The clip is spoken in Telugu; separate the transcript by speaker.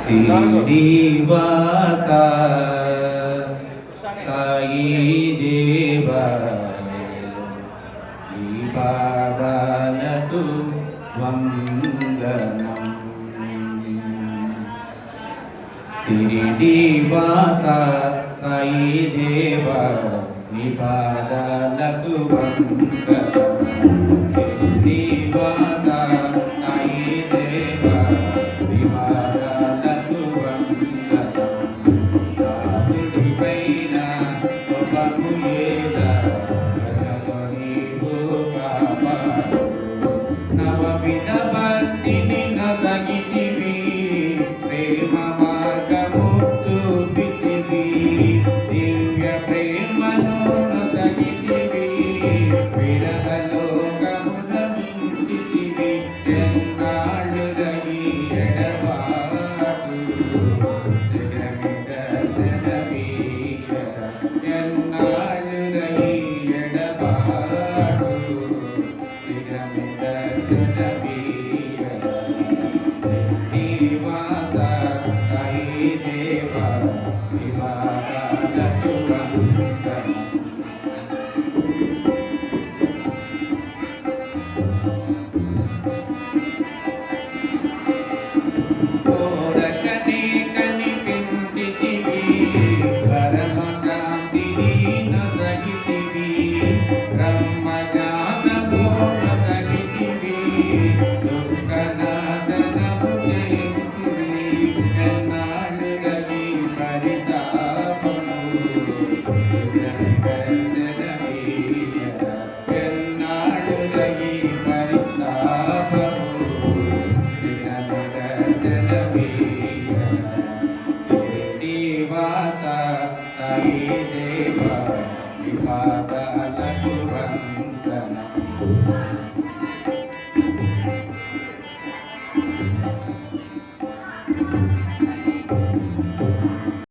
Speaker 1: శ్రీనివాస సాయి దేవా ఈ పాదాలకు వందనం. శ్రీనివాస సాయి దేవా ఈ పాదాలకు వందనం. శ్రీనివాస సాయి దేవా ఈ పాదాలకు వందనం. దాసుడి పైన కోపము లేదా నవవిధ భక్తిని నొసగితివి, ప్రేమ మార్గము చూపితివి, దివ్య ప్రేమను నొసగితివి, విరహ లోకమున మించితివి. ఎన్నాళ్ళు రయి ఎడబాటు శిఖరమిద శరవీర, ఎన్నాళ్ళు రయి ఎడబాటు శిఖరమిద శరవీర. శ్రీనివాస సాయి దేవా వివాదాలకు వందనం. కోరకనే కనిపించితివి, పరమ శాంతిని నొసగితివి, బ్రహ్మ జ్ఞానము నొసగితివి, దుఃఖ నాశనము చేసివి. ఎన్నాళ్ళు రవి పరితాపము దర్శనమీయ, ఎన్నాళ్ళు రవి పరితాపము శ్రీనివాస సాయి దేవా వివాదాలకు